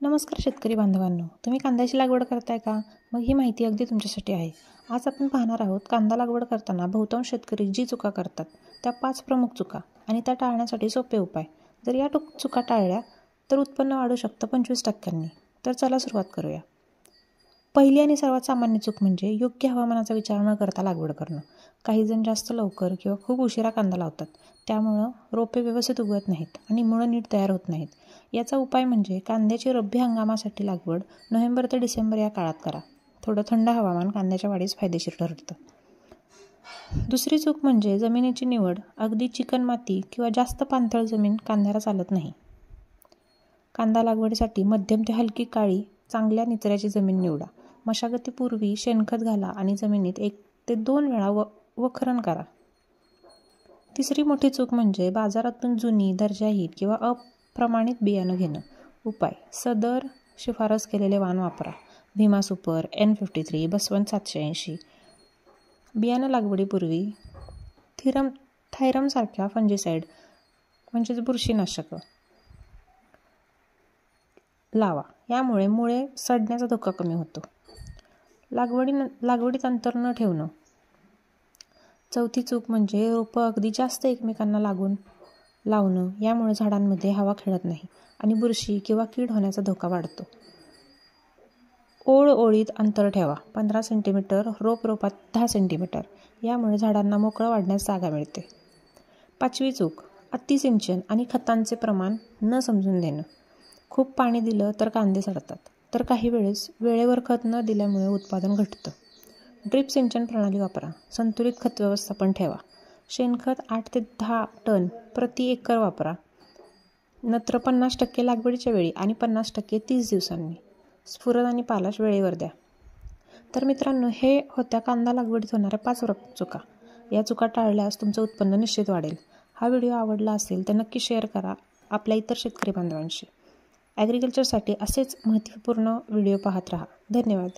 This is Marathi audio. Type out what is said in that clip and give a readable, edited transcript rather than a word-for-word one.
नमस्कार शेतकरी बांधवांनो, तुम्ही कांद्याची लागवड करताय का? मग ही माहिती अगदी तुमच्यासाठी आहे. आज आपण पाहणार आहोत कांदा लागवड करताना बहुतांश शेतकरी जी चुका करतात त्या 5 प्रमुख चुका आणि त्या टाळण्यासाठी सोपे उपाय. जर या चुका टाळल्या तर उत्पन्न वाढू शकतं 25%. तर चला सुरुवात करूया. पहिली आणि सर्वात सामान्य चूक म्हणजे योग्य हवामानाचा विचार न करता लागवड करणं. काही जण जास्त लवकर किंवा खूप उशिरा कांदा लावतात, त्यामुळं रोपे व्यवस्थित उगवत नाहीत आणि मुळं नीट तयार होत नाहीत. याचा उपाय म्हणजे कांद्याची रब्बी हंगामासाठी लागवड नोव्हेंबर ते डिसेंबर या काळात करा. थोडं थंड हवामान कांद्याच्या वाढीस फायदेशीर ठरतं. दुसरी चूक म्हणजे जमिनीची निवड. अगदी चिकन माती किंवा जास्त पाणथळ जमीन कांद्याला चालत नाही. कांदा लागवडीसाठी मध्यम ते हलकी काळी चांगल्या निचऱ्याची जमीन निवडा. मशागतीपूर्वी शेणखत घाला आणि जमिनीत 1 ते 2 वेळा वखरण करा. तिसरी मोठी चूक म्हणजे बाजारातून जुनी, दर्जाहीन किंवा अप्रमाणित बियाणं घेणं. उपाय: सदर शिफारस केलेले वाण वापरा. Bhima super, N53, Baswant 780. बियाणं लागवडीपूर्वी थायरमसारख्या फंजिसाईड म्हणजेच बुरशीनाशक लावा. यामुळे मुळे सडण्याचा धोका कमी होतो. लागवडीत अंतर न ठेवणं. चौथी चूक म्हणजे रोपं अगदी जास्त एकमेकांना लागून लावणं. यामुळे झाडांमध्ये हवा खेळत नाही आणि बुरशी किंवा कीड होण्याचा धोका वाढतो. ओळीत अंतर ठेवा. 15 सेंटीमीटर, रोपात 10 सेंटीमीटर. यामुळे झाडांना मोकळं वाढण्यास जागा मिळते. पाचवी चूक: अतिसिंचन आणि खतांचे प्रमाण न समजून देणं. खूप पाणी दिलं तर कांदे सडतात, तर काही वेळेस वेळेवर खत न दिल्यामुळे उत्पादन घटतं. ड्रिप सिंचन प्रणाली वापरा. संतुलित खत व्यवस्थापन ठेवा. शेणखत 8 ते 10 टन प्रति एकर वापरा. नत्र 50% लागवडीच्या वेळी आणि 50% 30 दिवसांनी. स्फुरद आणि पालाश वेळेवर द्या. तर मित्रांनो, हे होत्या कांदा लागवडीत होणाऱ्या 5 चुका. या चुका टाळल्यास तुमचं उत्पन्न निश्चित वाढेल. हा व्हिडिओ आवडला असेल तर नक्की शेअर करा आपल्या इतर शेतकरी बांधवांशी. ॲग्रिकल्चरसाठी असेच महत्त्वपूर्ण व्हिडिओ पाहत राहा. धन्यवाद.